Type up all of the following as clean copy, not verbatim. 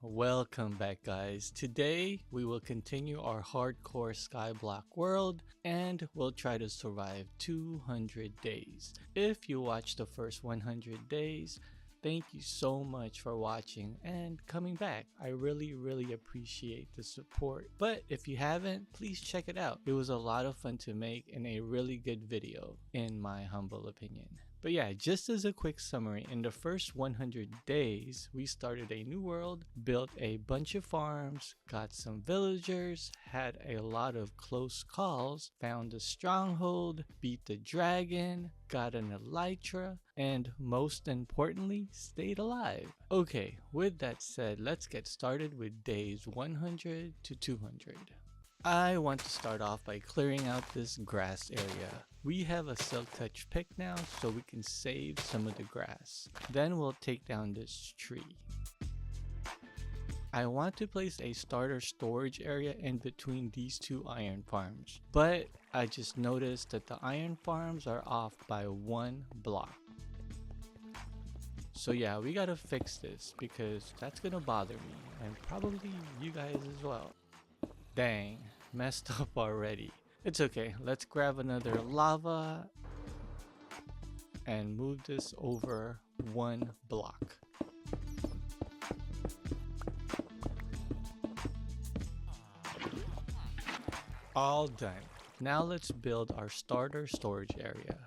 Welcome back, guys. Today we will continue our hardcore Skyblock world and we'll try to survive 200 days. If you watched the first 100 days, thank you so much for watching and coming back. I really appreciate the support. But if you haven't, please check it out. It was a lot of fun to make and a really good video in my humble opinion. But yeah, just as a quick summary, in the first 100 days, we started a new world, built a bunch of farms, got some villagers, had a lot of close calls, found a stronghold, beat the dragon, got an elytra, and most importantly, stayed alive. Okay, with that said, let's get started with days 100 to 200. I want to start off by clearing out this grass area. We have a silk touch pick now, so we can save some of the grass. Then we'll take down this tree. I want to place a starter storage area in between these two iron farms, but I just noticed that the iron farms are off by 1 block. So yeah, we gotta fix this because that's gonna bother me and probably you guys as well. Dang, messed up already. It's okay, let's grab another lava and move this over 1 block. All done. Now let's build our starter storage area.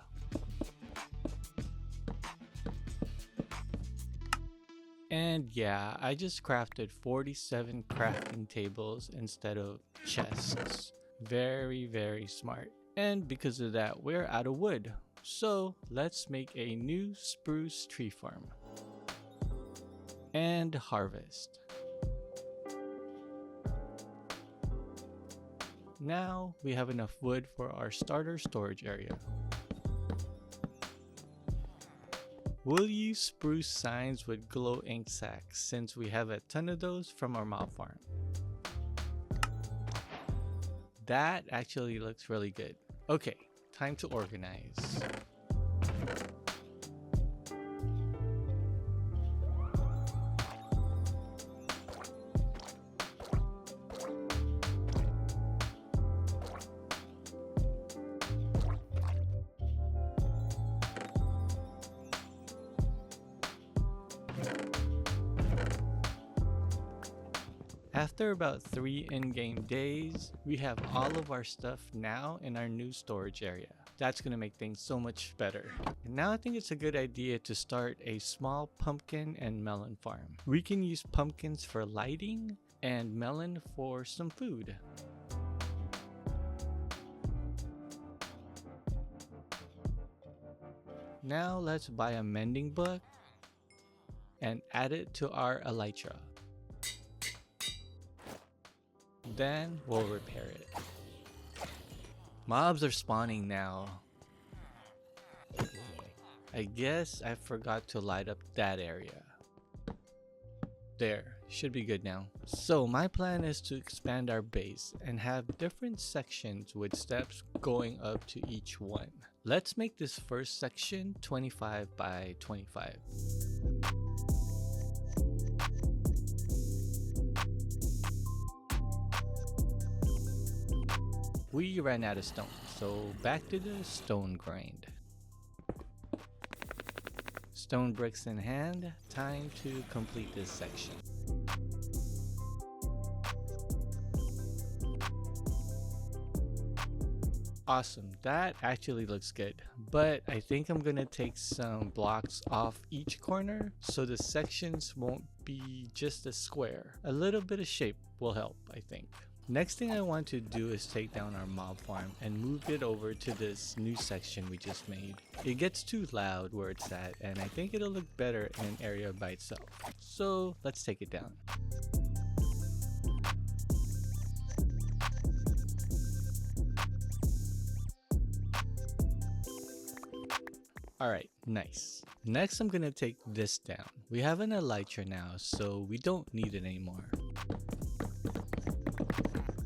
And yeah, I just crafted 47 crafting tables instead of chests. Very smart. And because of that, we're out of wood. So let's make a new spruce tree farm. And harvest. Now we have enough wood for our starter storage area. We'll use spruce signs with glow ink sacks since we have a ton of those from our mob farm. That actually looks really good. Okay, time to organize. After about 3 in-game days, we have all of our stuff now in our new storage area. That's gonna make things so much better. And now I think it's a good idea to start a small pumpkin and melon farm. We can use pumpkins for lighting and melon for some food. Now let's buy a mending book and add it to our elytra. Then we'll repair it. Mobs are spawning now. I guess I forgot to light up that area. There, should be good now. So my plan is to expand our base and have different sections with steps going up to each one. Let's make this first section 25 by 25. We ran out of stone, so back to the stone grind. Stone bricks in hand, time to complete this section. Awesome, that actually looks good, but I think I'm gonna take some blocks off each corner so the sections won't be just a square. A little bit of shape will help, I think. Next thing I want to do is take down our mob farm and move it over to this new section we just made. It gets too loud where it's at and I think it'll look better in an area by itself. So let's take it down. Alright, nice. Next I'm gonna take this down. We have an elytra now, so we don't need it anymore.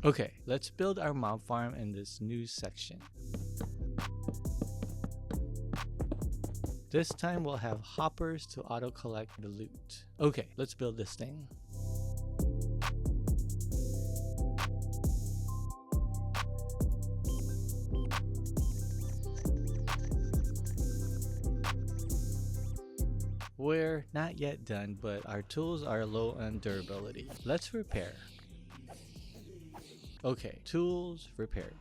Okay, let's build our mob farm in this new section. This time we'll have hoppers to auto collect the loot. Okay, let's build this thing. We're not yet done, but our tools are low on durability. Let's repair. Okay, tools repaired.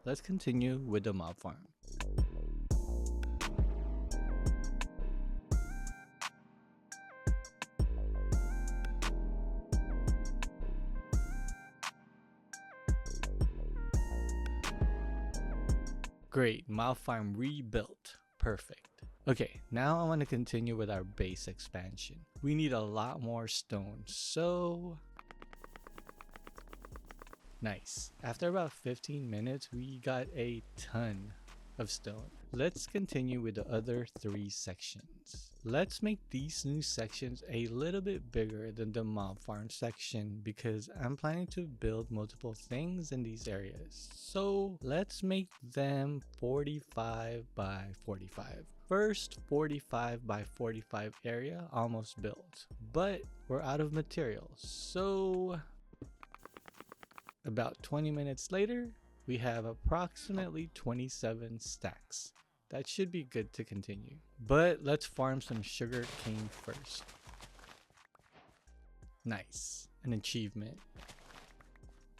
Let's continue with the mob farm. Great, mob farm rebuilt. Perfect. Okay, now I want to continue with our base expansion. We need a lot more stone, so... Nice. After about 15 minutes, we got a ton of stone. Let's continue with the other 3 sections. Let's make these new sections a little bit bigger than the mob farm section because I'm planning to build multiple things in these areas. So let's make them 45 by 45. First 45 by 45 area almost built, but we're out of materials. So about 20 minutes later, we have approximately 27 stacks. That should be good to continue. But let's farm some sugar cane first. Nice, an achievement.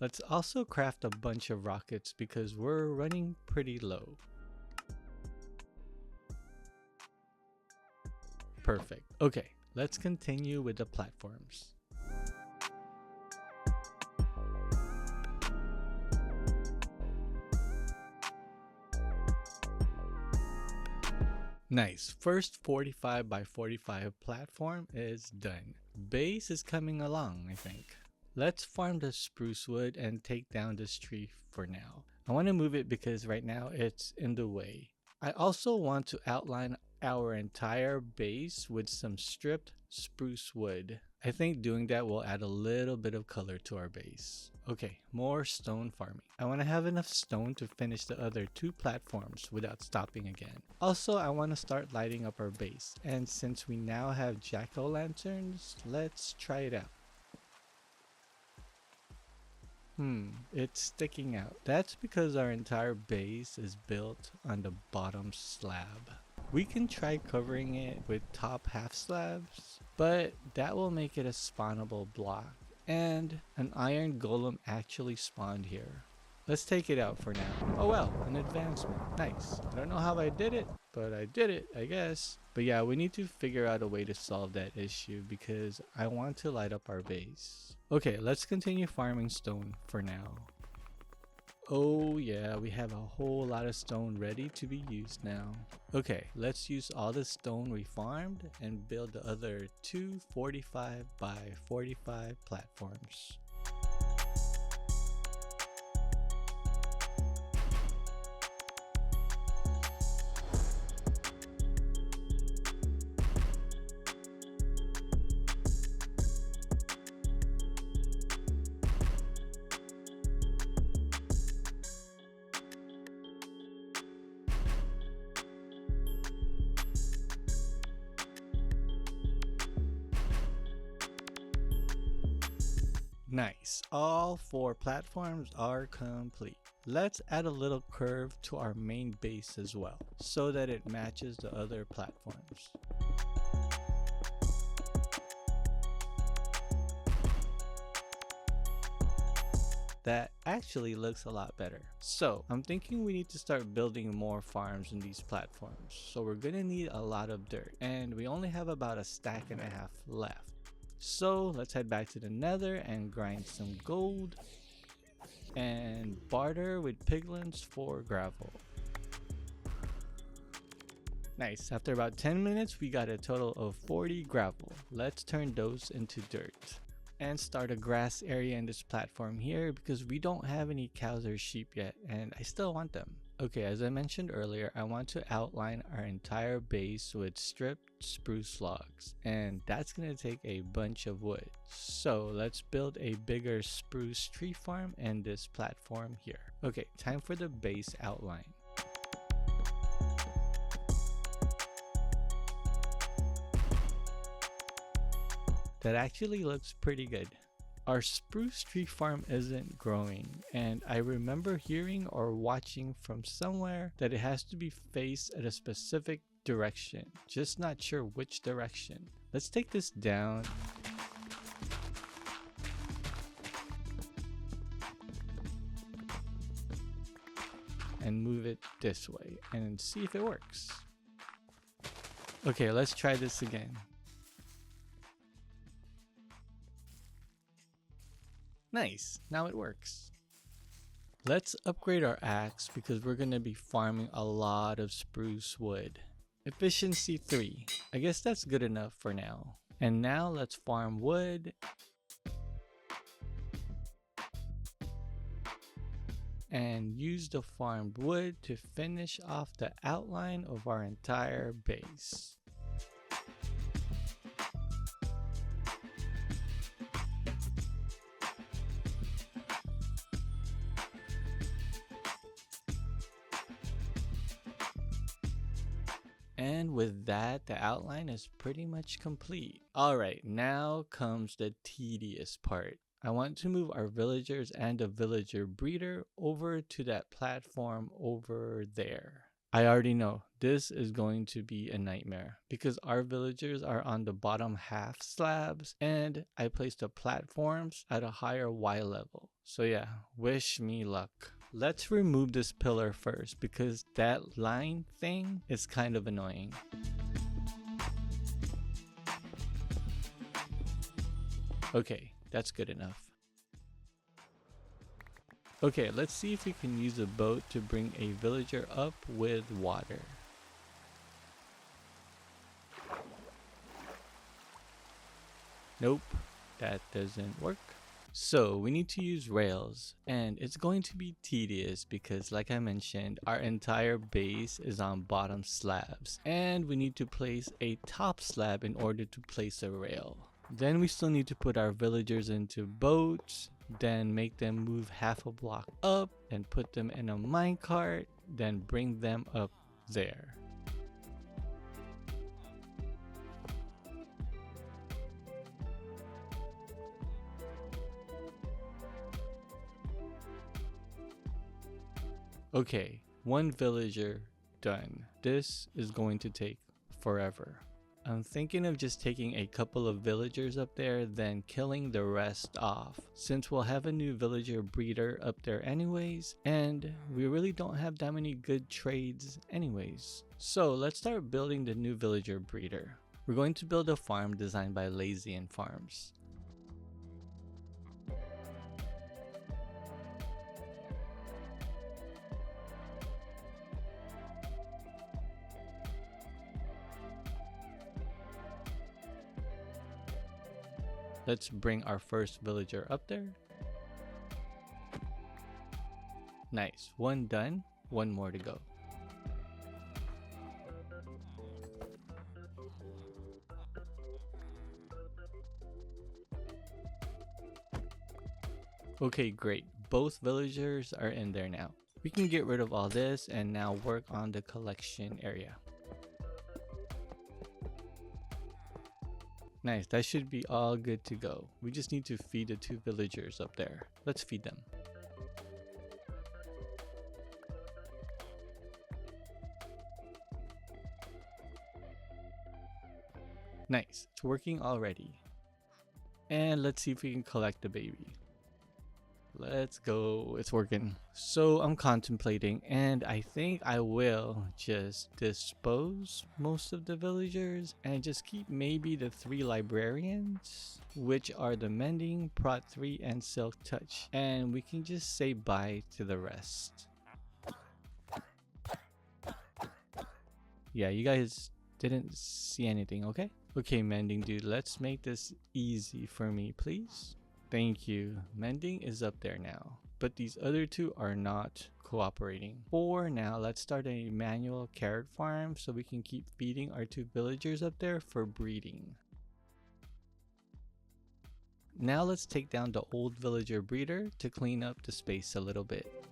Let's also craft a bunch of rockets because we're running pretty low. Perfect. Okay, let's continue with the platforms. Nice, first 45 by 45 platform is done. Base is coming along, I think. Let's farm the spruce wood and take down this tree for now. I want to move it because right now it's in the way. I also want to outline our entire base with some stripped spruce wood. I think doing that will add a little bit of color to our base. Okay, more stone farming. I want to have enough stone to finish the other 2 platforms without stopping again. Also, I want to start lighting up our base, and since we now have jack-o'-lanterns, let's try it out. It's sticking out. That's because our entire base is built on the bottom slab. We can try covering it with top half slabs, but that will make it a spawnable block. And an iron golem actually spawned here. Let's take it out for now. Oh well, an advancement. Nice. I don't know how I did it, but I did it, I guess. But yeah, we need to figure out a way to solve that issue because I want to light up our base. Okay, let's continue farming stone for now. Oh yeah, we have a whole lot of stone ready to be used now. Okay, let's use all the stone we farmed and build the other 2 45 by 45 platforms. Nice, all 4 platforms are complete. Let's add a little curve to our main base as well, so that it matches the other platforms. That actually looks a lot better. So I'm thinking we need to start building more farms in these platforms. So we're gonna need a lot of dirt, and we only have about a stack and a half left. So let's head back to the nether and grind some gold and barter with piglins for gravel. Nice, after about 10 minutes we got a total of 40 gravel. Let's turn those into dirt and start a grass area in this platform here because we don't have any cows or sheep yet and I still want them. Okay, as I mentioned earlier, I want to outline our entire base with stripped spruce logs, and that's going to take a bunch of wood. So let's build a bigger spruce tree farm and this platform here. Okay, time for the base outline. That actually looks pretty good. Our spruce tree farm isn't growing, and I remember hearing or watching from somewhere that it has to be faced at a specific direction, just not sure which direction. Let's take this down. And move it this way and see if it works. Okay, let's try this again. Nice, now it works. Let's upgrade our axe because we're going to be farming a lot of spruce wood. Efficiency 3. I guess that's good enough for now. And now let's farm wood. And use the farmed wood to finish off the outline of our entire base. And with that, the outline is pretty much complete. Alright, now comes the tedious part. I want to move our villagers and a villager breeder over to that platform over there. I already know this is going to be a nightmare because our villagers are on the bottom half slabs and I placed the platforms at a higher Y level. So yeah, wish me luck. Let's remove this pillar first because that line thing is kind of annoying. Okay, that's good enough. Okay, let's see if we can use a boat to bring a villager up with water. Nope, that doesn't work. So we need to use rails, and it's going to be tedious because like I mentioned, our entire base is on bottom slabs and we need to place a top slab in order to place a rail. Then we still need to put our villagers into boats, then make them move half a block up and put them in a minecart, then bring them up there. Okay, one villager done. This is going to take forever. I'm thinking of just taking a couple of villagers up there, then killing the rest off, since we'll have a new villager breeder up there anyways, and we really don't have that many good trades anyways. So let's start building the new villager breeder. We're going to build a farm designed by Lazian Farms. Let's bring our first villager up there. Nice, one done, one more to go. Okay, great. Both villagers are in there now. We can get rid of all this and now work on the collection area. Nice, that should be all good to go. We just need to feed the two villagers up there. Let's feed them. Nice, it's working already. And let's see if we can collect the baby. Let's go, it's working. So I'm contemplating, and I think I will just dispose most of the villagers and just keep maybe the 3 librarians, which are the Mending, Prot 3, and Silk Touch. And we can just say bye to the rest. Yeah, you guys didn't see anything, okay? Okay, Mending dude, let's make this easy for me, please. Thank you. Mending is up there now, but these other 2 are not cooperating. For now, let's start a manual carrot farm so we can keep feeding our 2 villagers up there for breeding. Now let's take down the old villager breeder to clean up the space a little bit.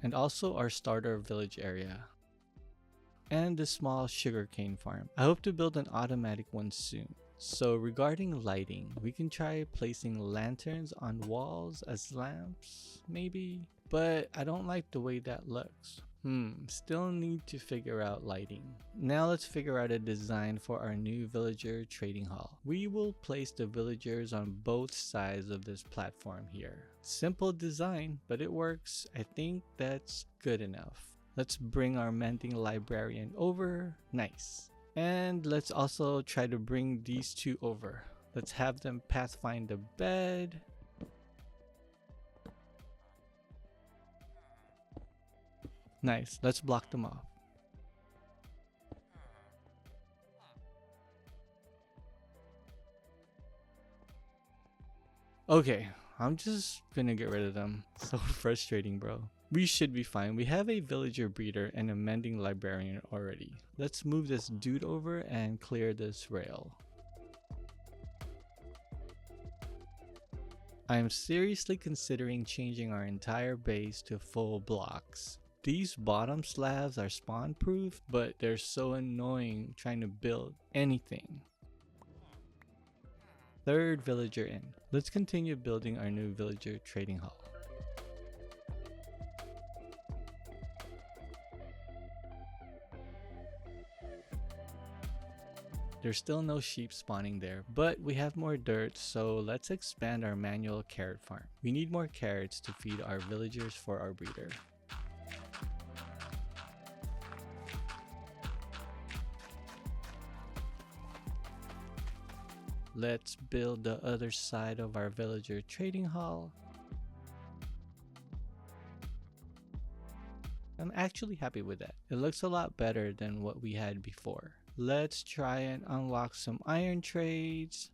And also our starter village area. And the small sugarcane farm. I hope to build an automatic one soon. So regarding lighting, we can try placing lanterns on walls as lamps, maybe? but I don't like the way that looks. Still need to figure out lighting. Now let's figure out a design for our new villager trading hall. We will place the villagers on both sides of this platform here. Simple design, but it works. I think that's good enough. Let's bring our mending librarian over. Nice. And let's also try to bring these two over. Let's have them pathfind the bed. Nice, let's block them off. Okay, I'm just gonna get rid of them. So frustrating, bro. We should be fine. We have a villager breeder and a mending librarian already. Let's move this dude over and clear this rail. I am seriously considering changing our entire base to full blocks. These bottom slabs are spawn proof, but they're so annoying trying to build anything. Third villager in. Let's continue building our new villager trading hall. There's still no sheep spawning there, but we have more dirt, so let's expand our manual carrot farm. We need more carrots to feed our villagers for our breeder. Let's build the other side of our villager trading hall. I'm actually happy with that. It looks a lot better than what we had before. Let's try and unlock some iron trades.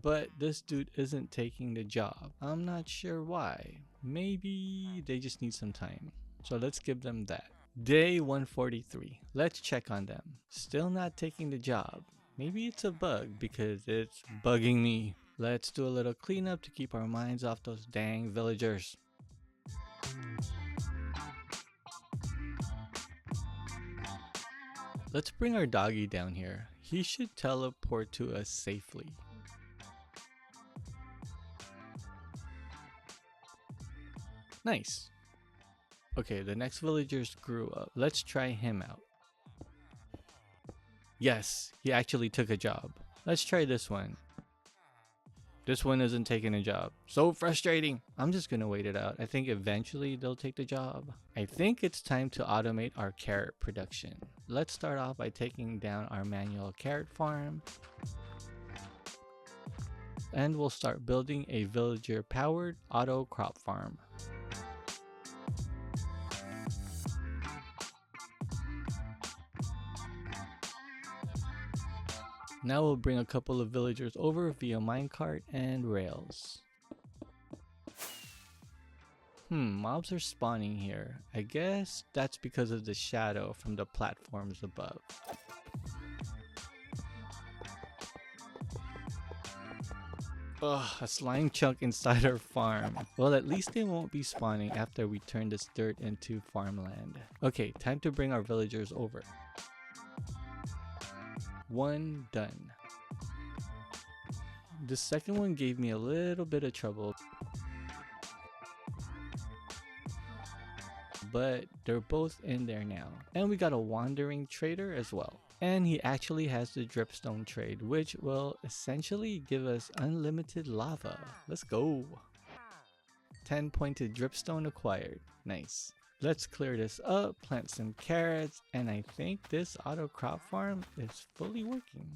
But this dude isn't taking the job. I'm not sure why. Maybe they just need some time. So let's give them that. Day 143. Let's check on them. Still not taking the job. Maybe it's a bug because it's bugging me. Let's do a little cleanup to keep our minds off those dang villagers. Let's bring our doggy down here. He should teleport to us safely. Nice. Okay, the next villagers grew up. Let's try him out. Yes, he actually took a job. Let's try this one. This one isn't taking a job. So frustrating. I'm just gonna wait it out. I think eventually they'll take the job. I think it's time to automate our carrot production. Let's start off by taking down our manual carrot farm. And we'll start building a villager powered auto crop farm. Now we'll bring a couple of villagers over via minecart and rails. Mobs are spawning here. I guess that's because of the shadow from the platforms above. Ugh, a slime chunk inside our farm. Well, at least they won't be spawning after we turn this dirt into farmland. Okay, time to bring our villagers over. One done. The second one gave me a little bit of trouble, but they're both in there now. And we got a wandering trader as well. And he actually has the dripstone trade, which will essentially give us unlimited lava. Let's go. 10 pointed dripstone acquired. Nice. Let's clear this up, plant some carrots, and I think this auto crop farm is fully working.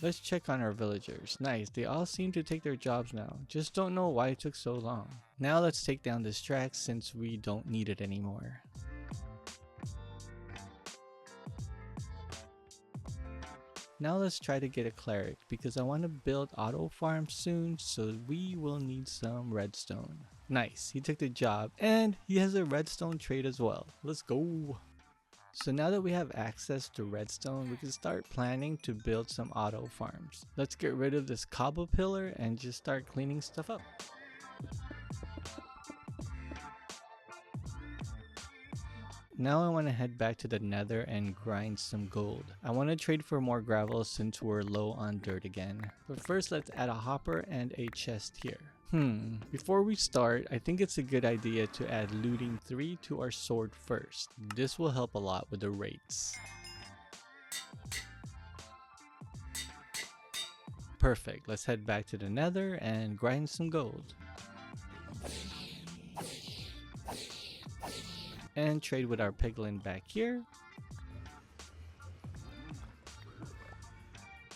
Let's check on our villagers. Nice, they all seem to take their jobs now. Just don't know why it took so long. Now let's take down this track since we don't need it anymore. Now let's try to get a cleric because I want to build auto farm soon, so we will need some redstone. Nice, he took the job and he has a redstone trade as well. Let's go. So now that we have access to redstone, we can start planning to build some auto farms. Let's get rid of this cobble pillar and just start cleaning stuff up. Now I want to head back to the nether and grind some gold. I want to trade for more gravel since we're low on dirt again. But first let's add a hopper and a chest here. Before we start, I think it's a good idea to add looting 3 to our sword first. This will help a lot with the rates. Perfect, let's head back to the nether and grind some gold. And trade with our piglin back here.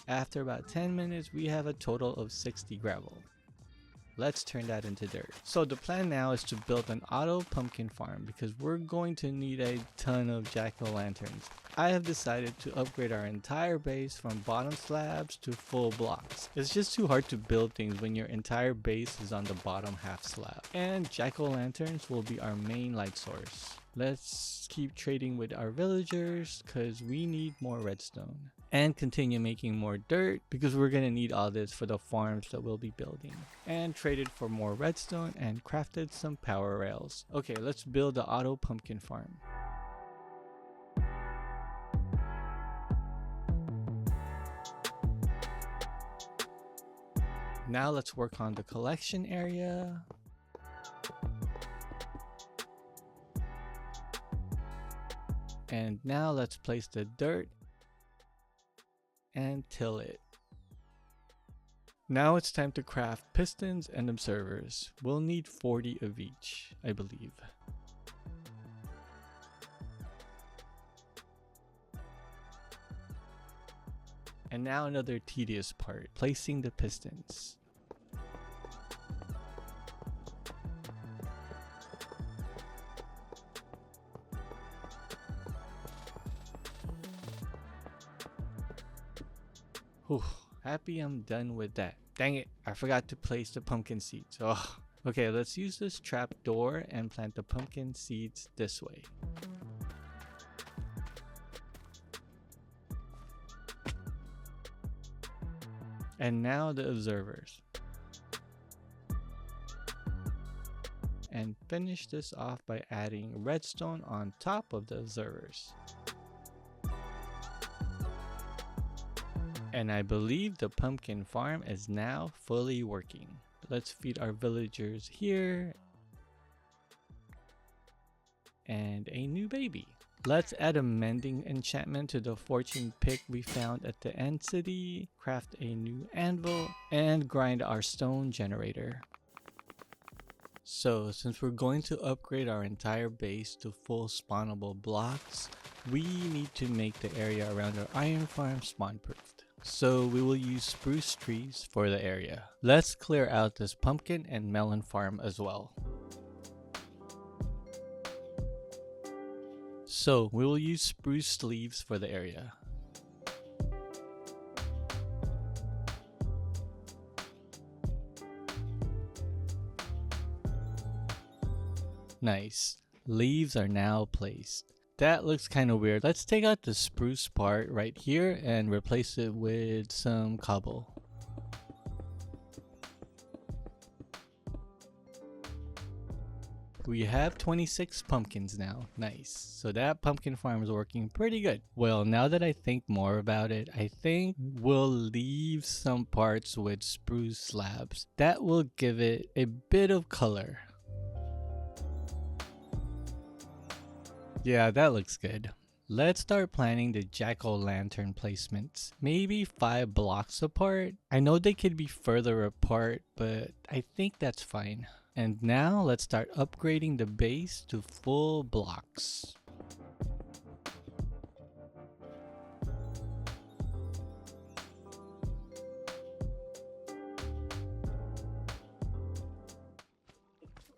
After about 10 minutes, we have a total of 60 gravel. Let's turn that into dirt. So the plan now is to build an auto pumpkin farm because we're going to need a ton of jack-o'-lanterns. I have decided to upgrade our entire base from bottom slabs to full blocks. It's just too hard to build things when your entire base is on the bottom half slab. And jack-o'-lanterns will be our main light source. Let's keep trading with our villagers because we need more redstone. And continue making more dirt because we're going to need all this for the farms that we'll be building. And traded for more redstone and crafted some power rails. Okay, let's build the auto pumpkin farm. Now let's work on the collection area. And now let's place the dirt and till it. Now it's time to craft pistons and observers. We'll need 40 of each, I believe. And now another tedious part, placing the pistons. Whew, happy I'm done with that. Dang it, I forgot to place the pumpkin seeds. Oh, okay, let's use this trap door and plant the pumpkin seeds this way. And now the observers. And finish this off by adding redstone on top of the observers. And I believe the pumpkin farm is now fully working. Let's feed our villagers here. And a new baby. Let's add a mending enchantment to the fortune pick we found at the end city. Craft a new anvil and grind our stone generator. So since we're going to upgrade our entire base to full spawnable blocks, we need to make the area around our iron farm spawn proofed. So we will use spruce trees for the area. Let's clear out this pumpkin and melon farm as well. So we will use spruce leaves for the area. Nice. Leaves are now placed. That looks kind of weird. Let's take out the spruce part right here and replace it with some cobble. We have 26 pumpkins now. Nice. So that pumpkin farm is working pretty good. Well, now that I think more about it, I think we'll leave some parts with spruce slabs. That will give it a bit of color. Yeah, that looks good. Let's start planning the jack-o'-lantern placements. Maybe 5 blocks apart. I know they could be further apart, but I think that's fine. And now let's start upgrading the base to full blocks.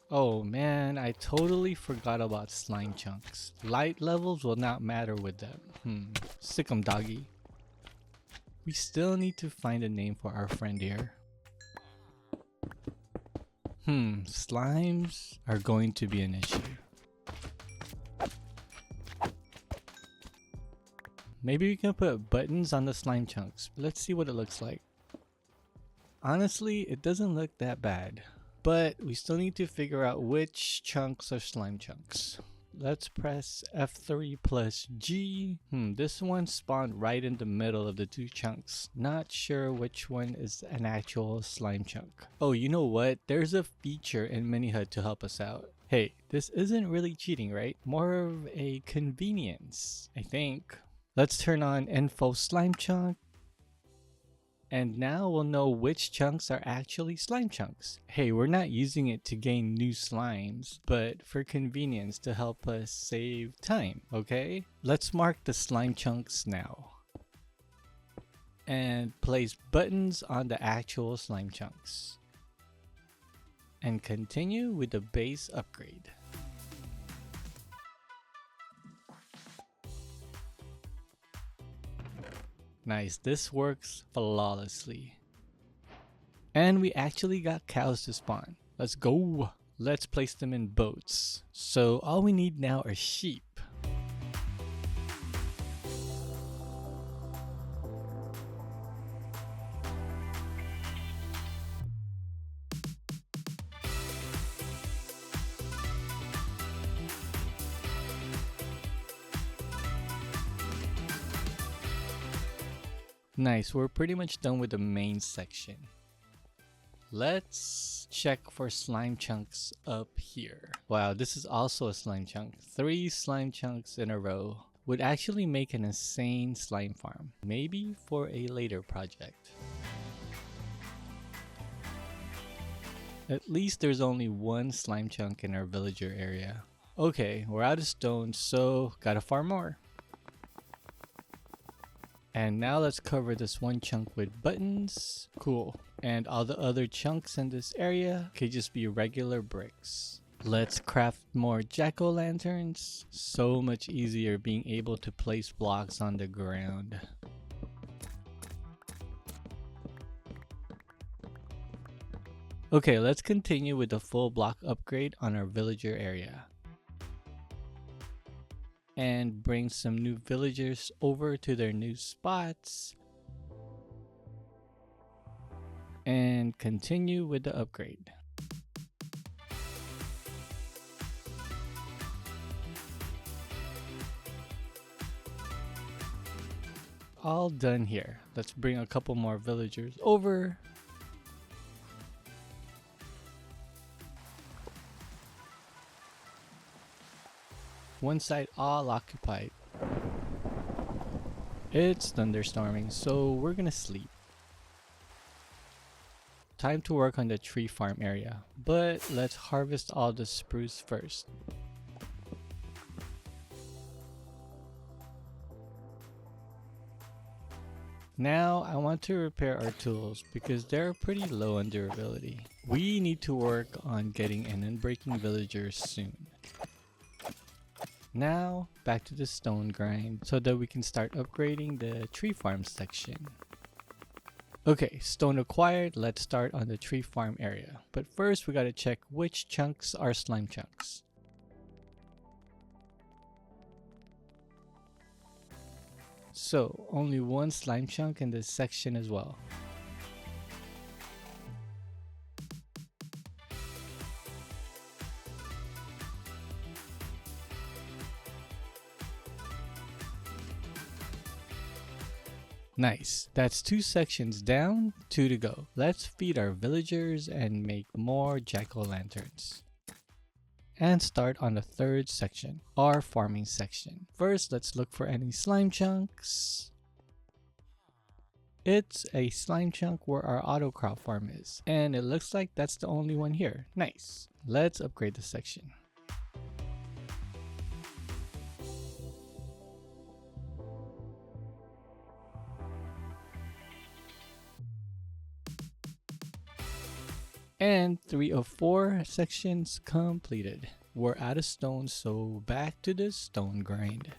Oh man, I totally forgot about slime chunks. Light levels will not matter with them. Sick 'em, doggy. We still need to find a name for our friend here. Slimes are going to be an issue. Maybe we can put buttons on the slime chunks. Let's see what it looks like. Honestly, it doesn't look that bad. But we still need to figure out which chunks are slime chunks. let's press F3 plus G. This one spawned right in the middle of the two chunks. Not sure which one is an actual slime chunk. Oh, you know what? There's a feature in Minihud to help us out. Hey, this isn't really cheating, right? More of a convenience, I think. Let's turn on info slime chunk. And now we'll know which chunks are actually slime chunks. Hey, we're not using it to gain new slimes, but for convenience to help us save time, okay? Let's mark the slime chunks now. And place buttons on the actual slime chunks. And continue with the base upgrade. Nice, this works flawlessly. And we actually got cows to spawn. Let's go! Let's place them in boats. So all we need now are sheep. Nice, we're pretty much done with the main section. Let's check for slime chunks up here. Wow, this is also a slime chunk. 3 slime chunks in a row would actually make an insane slime farm. Maybe for a later project. At least there's only 1 slime chunk in our villager area. Okay, we're out of stone, so gotta farm more. And now let's cover this one chunk with buttons. Cool. And all the other chunks in this area could just be regular bricks. Let's craft more jack-o'-lanterns. So much easier being able to place blocks on the ground. Okay, let's continue with the full block upgrade on our villager area. And bring some new villagers over to their new spots. And continue with the upgrade. All done here. Let's bring a couple more villagers over. One side all occupied. It's thunderstorming, so we're gonna sleep. Time to work on the tree farm area, but let's harvest all the spruce first. Now I want to repair our tools because they're pretty low on durability. We need to work on getting an unbreaking villager soon. Now, back to the stone grind so that we can start upgrading the tree farm section. Okay, stone acquired, let's start on the tree farm area. But first we gotta check which chunks are slime chunks. So, only 1 slime chunk in this section as well. Nice. That's 2 sections down, 2 to go. Let's feed our villagers and make more jack-o'-lanterns. And start on the 3rd section, our farming section. First, let's look for any slime chunks. It's a slime chunk where our auto crop farm is. And it looks like that's the only one here. Nice. Let's upgrade the section. And 3 of 4 sections completed. We're out of stone, so back to the stone grind.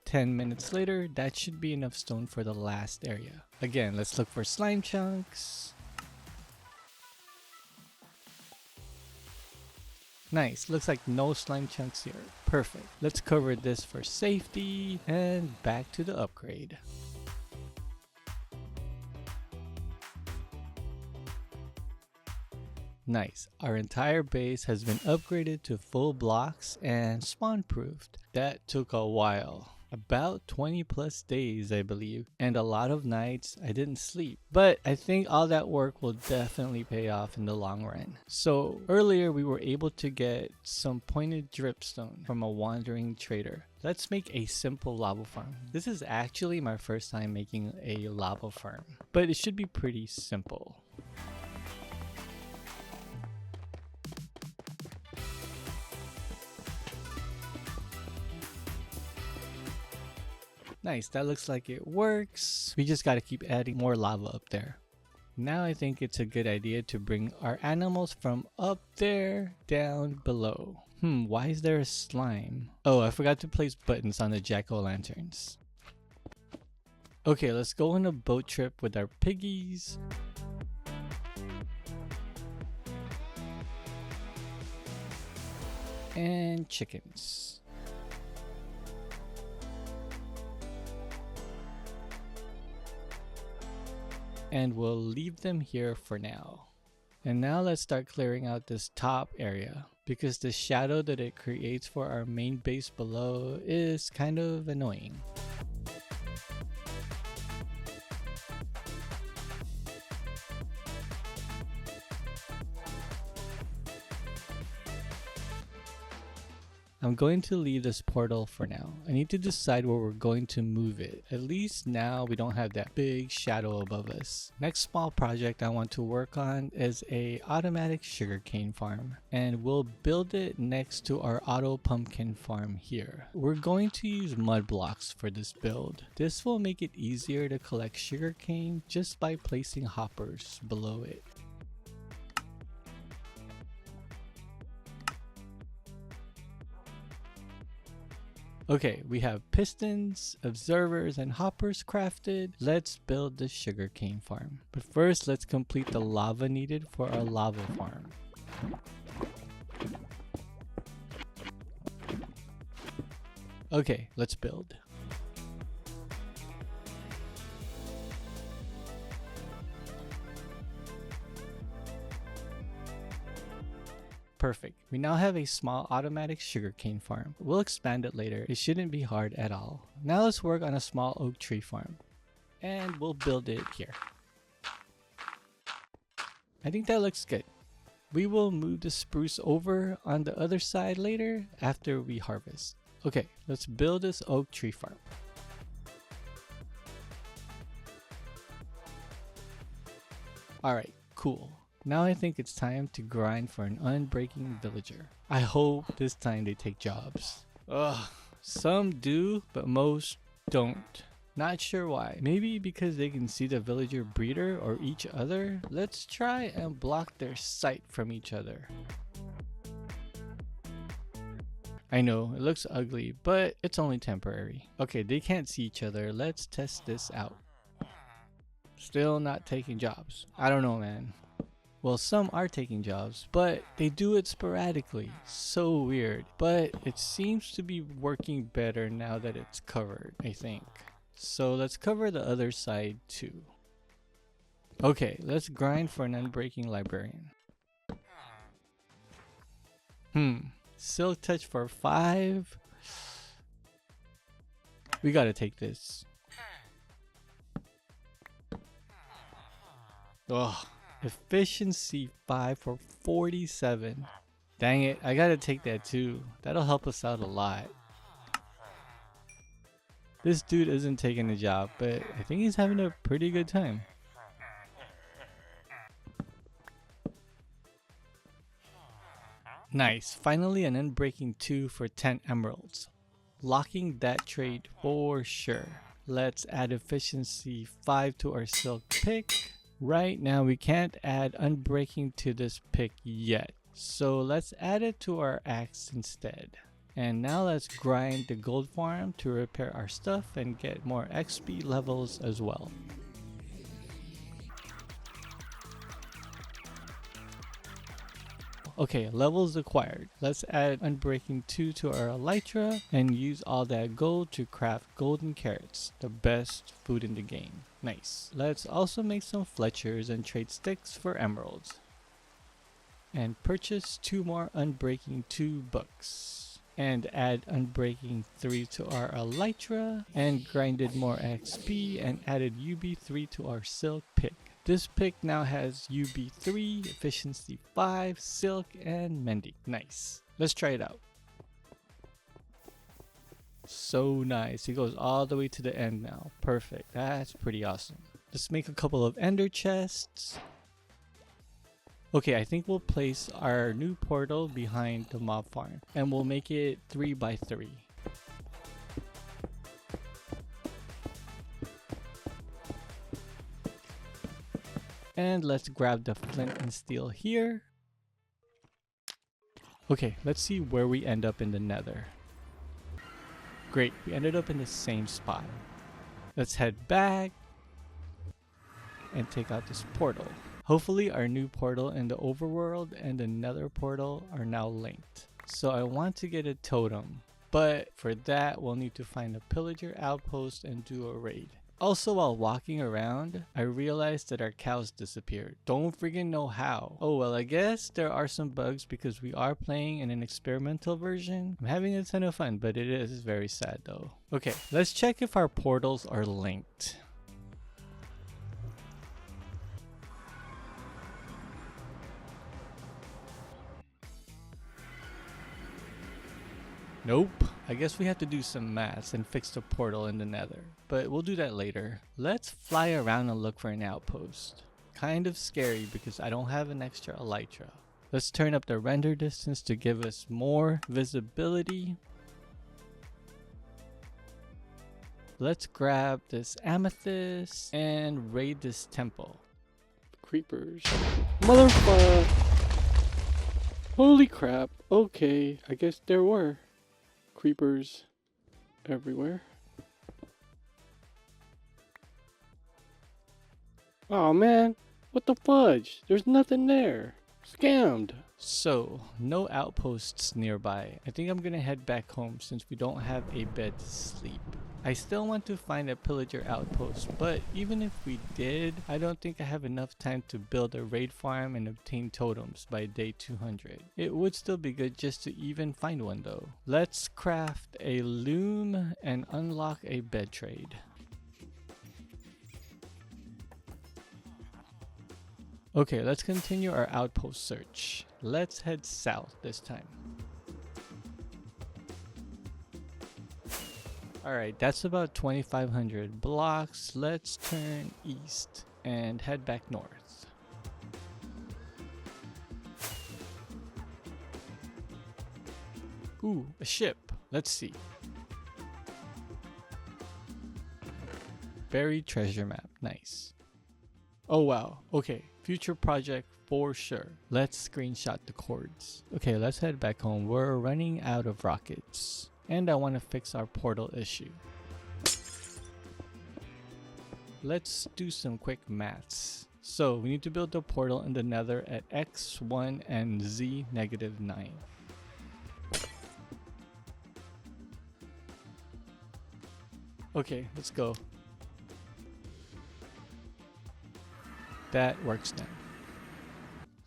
10 minutes later, that should be enough stone for the last area. Again, let's look for slime chunks. Nice, looks like no slime chunks here. Perfect. Let's cover this for safety and back to the upgrade. Nice. Our entire base has been upgraded to full blocks and spawn proofed. That took a while. About 20 plus days, I believe, and a lot of nights I didn't sleep. But I think all that work will definitely pay off in the long run. So earlier we were able to get some pointed dripstone from a wandering trader. Let's make a simple lava farm. This is actually my first time making a lava farm, but it should be pretty simple. Nice, that looks like it works. We just gotta keep adding more lava up there. Now I think it's a good idea to bring our animals from up there down below. Why is there a slime? Oh, I forgot to place buttons on the jack-o'-lanterns. Okay, let's go on a boat trip with our piggies. And chickens. And we'll leave them here for now. And now let's start clearing out this top area, because the shadow that it creates for our main base below is kind of annoying. I'm going to leave this portal for now. I need to decide where we're going to move it. At least now we don't have that big shadow above us. Next small project I want to work on is a automatic sugarcane farm, and we'll build it next to our auto pumpkin farm here. We're going to use mud blocks for this build. This will make it easier to collect sugarcane just by placing hoppers below it. Okay, we have pistons, observers, and hoppers crafted. Let's build the sugarcane farm. But first, let's complete the lava needed for our lava farm. Okay, let's build. Perfect. We now have a small automatic sugarcane farm. We'll expand it later. It shouldn't be hard at all. Now let's work on a small oak tree farm. And we'll build it here. I think that looks good. We will move the spruce over on the other side later after we harvest. Okay, let's build this oak tree farm. Alright, cool. Now I think it's time to grind for an unbreaking villager. I hope this time they take jobs. Ugh, some do, but most don't. Not sure why. Maybe because they can see the villager breeder or each other? Let's try and block their sight from each other. I know, it looks ugly, but it's only temporary. Okay, they can't see each other. Let's test this out. Still not taking jobs. I don't know, man. Well, some are taking jobs, but they do it sporadically. So weird. But it seems to be working better now that it's covered, I think. So let's cover the other side too. Okay, let's grind for an unbreaking librarian. Silk touch for 5. We gotta take this. Ugh. Efficiency 5 for 47. Dang it, I gotta take that too. That'll help us out a lot. This dude isn't taking a job, but I think he's having a pretty good time. Nice, finally an unbreaking 2 for 10 emeralds. Locking that trade for sure. Let's add efficiency 5 to our silk pick. Right now we can't add unbreaking to this pick yet, so let's add it to our axe instead. And now let's grind the gold farm to repair our stuff and get more XP levels as well. Okay, levels acquired. Let's add unbreaking 2 to our elytra and use all that gold to craft golden carrots, the best food in the game. Nice. Let's also make some fletchers and trade sticks for emeralds. and purchase 2 more Unbreaking 2 books. And add Unbreaking 3 to our Elytra, and grinded more XP and added UB3 to our Silk pick. This pick now has UB3, Efficiency 5, Silk, and Mending. Nice. Let's try it out. So nice. It goes all the way to the end now. Perfect. That's pretty awesome. Let's make a couple of ender chests. Okay, I think we'll place our new portal behind the mob farm, and we'll make it 3 by 3. And let's grab the flint and steel here. Okay, let's see where we end up in the nether. Great, we ended up in the same spot. Let's head back and take out this portal. Hopefully our new portal in the overworld and the nether portal are now linked. So I want to get a totem, but for that we'll need to find a pillager outpost and do a raid. Also, while walking around, I realized that our cows disappeared. Don't freaking know how. Oh well, I guess there are some bugs because we are playing in an experimental version. I'm having a ton of fun, but it is very sad though. Okay, let's check if our portals are linked. Nope. I guess we have to do some maths and fix the portal in the nether, but we'll do that later. Let's fly around and look for an outpost. Kind of scary because I don't have an extra elytra. Let's turn up the render distance to give us more visibility. Let's grab this amethyst and raid this temple. Creepers. Motherfucker! Holy crap. Okay, I guess there were creepers everywhere. Oh man, what the fudge? There's nothing there. Scammed. So, no outposts nearby. I think I'm gonna head back home since we don't have a bed to sleep. I still want to find a pillager outpost, but even if we did, I don't think I have enough time to build a raid farm and obtain totems by day 200. It would still be good just to even find one though. Let's craft a loom and unlock a bed trade. Okay, let's continue our outpost search. Let's head south this time. Alright, that's about 2,500 blocks. Let's turn east and head back north. Ooh, a ship. Let's see. Buried treasure map. Nice. Oh wow. Okay, future project for sure. Let's screenshot the cords. Okay, let's head back home. We're running out of rockets. And I want to fix our portal issue. Let's do some quick maths. So we need to build the portal in the nether at x1 and z -9. Okay, let's go. That works now.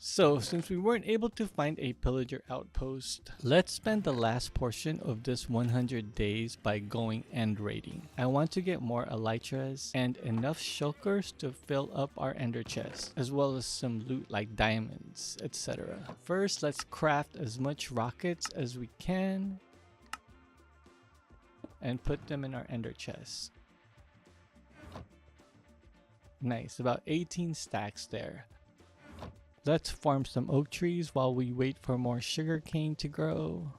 So, since we weren't able to find a pillager outpost, let's spend the last portion of this 100 days by going end raiding. I want to get more elytras and enough shulkers to fill up our ender chest, as well as some loot like diamonds, etc. First, let's craft as much rockets as we can and put them in our ender chest. Nice, about 18 stacks there. Let's farm some oak trees while we wait for more sugarcane to grow.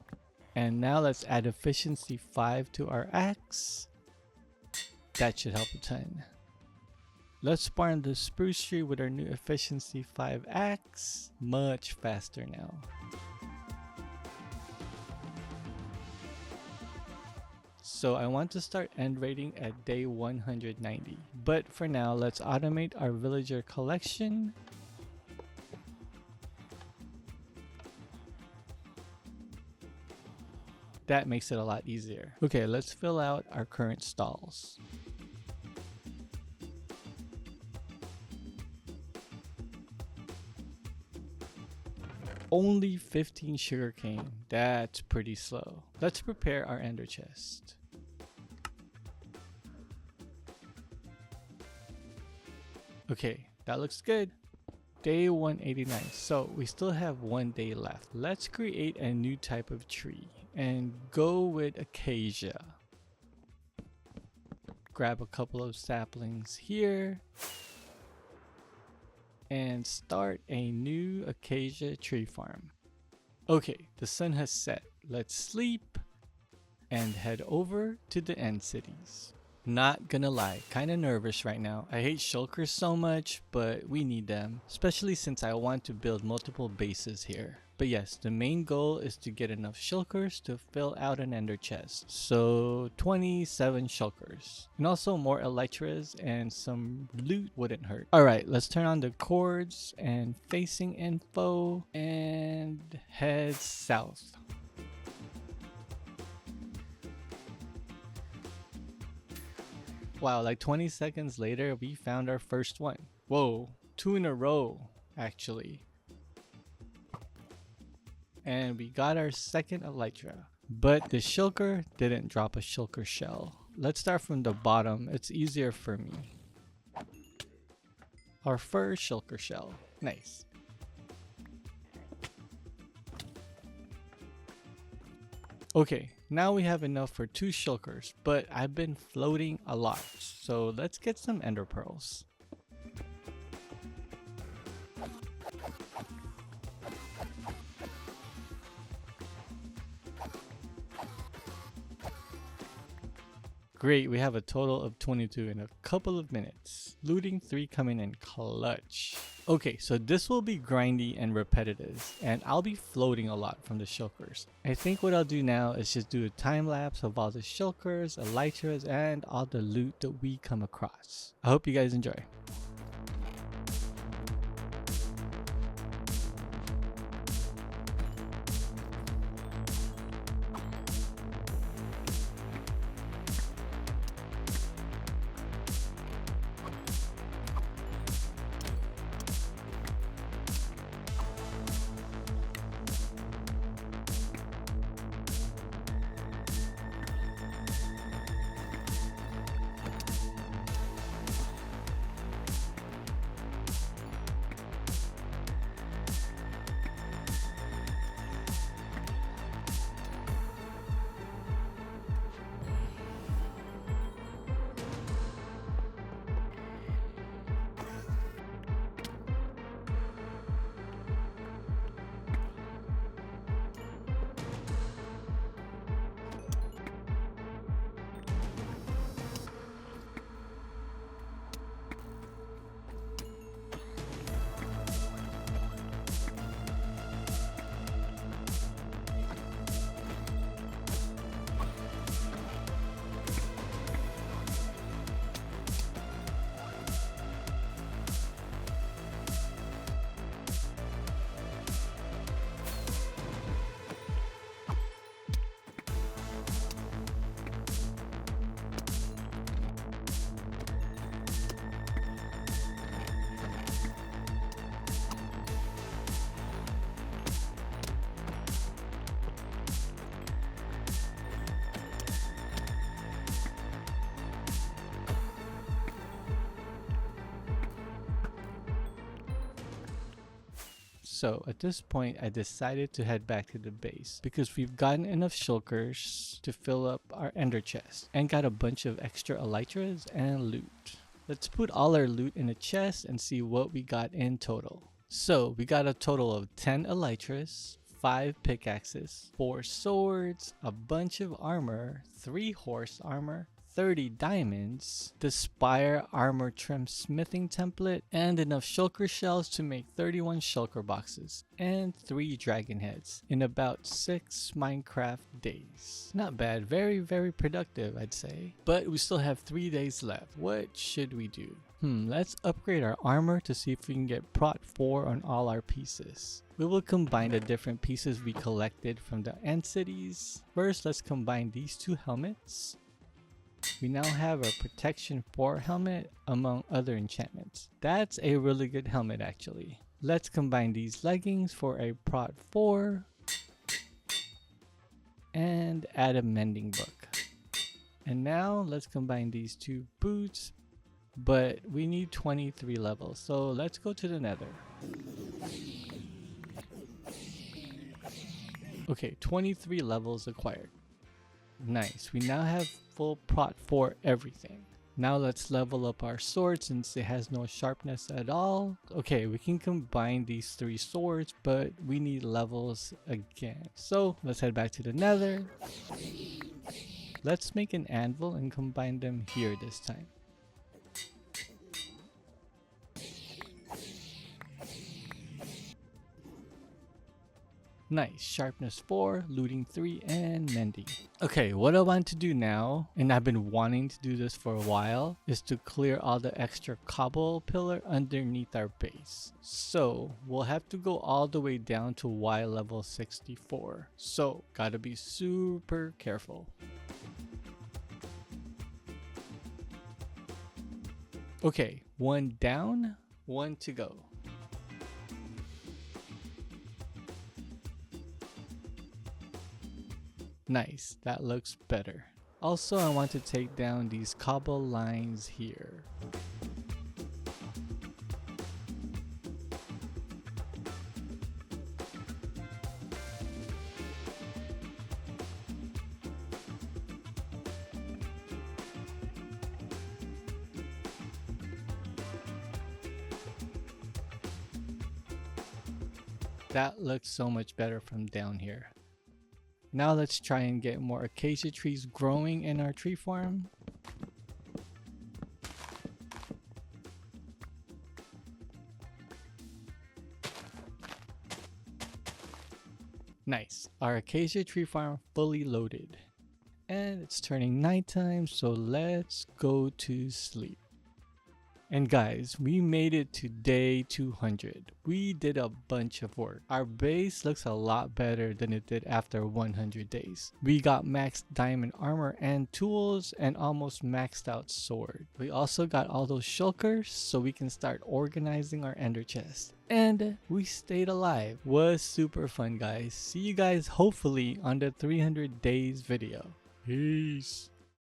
And now let's add efficiency 5 to our axe. That should help a ton. Let's farm the spruce tree with our new efficiency 5 axe. Much faster now. So I want to start end raiding at day 190. But for now, let's automate our villager collection. That makes it a lot easier. Okay, let's fill out our current stalls. Only 15 sugarcane. That's pretty slow. Let's prepare our ender chest. Okay, that looks good. Day 189. So we still have 1 day left. Let's create a new type of tree and go with acacia. Grab a couple of saplings here and start a new acacia tree farm. Okay, the sun has set. Let's sleep and head over to the end cities. Not gonna lie, kinda nervous right now. I hate shulkers so much, but we need them, especially since I want to build multiple bases here. But yes, the main goal is to get enough shulkers to fill out an ender chest. So 27 shulkers. And also more elytras and some loot wouldn't hurt. Alright, let's turn on the cords and facing info and head south. Wow, like 20 seconds later, we found our first one. Whoa, 2 in a row, actually. And we got our second elytra. But the shulker didn't drop a shulker shell. Let's start from the bottom, it's easier for me. Our first shulker shell, nice. Okay, now we have enough for 2 shulkers, but I've been floating a lot, so let's get some ender pearls. Great, we have a total of 22 in a couple of minutes. Looting 3 coming in clutch. Okay, so this will be grindy and repetitive, and I'll be floating a lot from the shulkers. I think what I'll do now is just do a time lapse of all the shulkers, elytras, and all the loot that we come across. I hope you guys enjoy. So at this point, I decided to head back to the base because we've gotten enough shulkers to fill up our ender chest and got a bunch of extra elytras and loot. Let's put all our loot in a chest and see what we got in total. So we got a total of 10 elytras, 5 pickaxes, 4 swords, a bunch of armor, 3 horse armor, 30 diamonds, the Spire armor trim smithing template, and enough shulker shells to make 31 shulker boxes, and 3 dragon heads in about 6 Minecraft days. Not bad, very productive I'd say. But we still have 3 days left. What should we do? Let's upgrade our armor to see if we can get prot 4 on all our pieces. We will combine the different pieces we collected from the end cities. First, let's combine these 2 helmets. We now have a protection 4 helmet among other enchantments. That's a really good helmet actually. Let's combine these leggings for a prot 4 and add a mending book. And now let's combine these two boots, but we need 23 levels, so let's go to the nether. Okay, 23 levels acquired. Nice, we now have full prot for everything. Now let's level up our sword since it has no sharpness at all. Okay, we can combine these 3 swords, but we need levels again. So let's head back to the nether. Let's make an anvil and combine them here this time. Nice, sharpness 4, looting 3, and mending. Okay, what I want to do now, and I've been wanting to do this for a while, is to clear all the extra cobble pillar underneath our base. So we'll have to go all the way down to Y level 64. So gotta be super careful. Okay, 1 down, 1 to go. Nice, that looks better. Also, I want to take down these cobble lines here. That looks so much better from down here. Now let's try and get more acacia trees growing in our tree farm. Nice, our acacia tree farm fully loaded. And it's turning nighttime, so let's go to sleep. And guys, we made it to day 200. We did a bunch of work. Our base looks a lot better than it did after 100 days. We got maxed diamond armor and tools and almost maxed out sword. We also got all those shulkers so we can start organizing our ender chest. And we stayed alive. Was super fun, guys. See you guys hopefully on the 300 days video. Peace.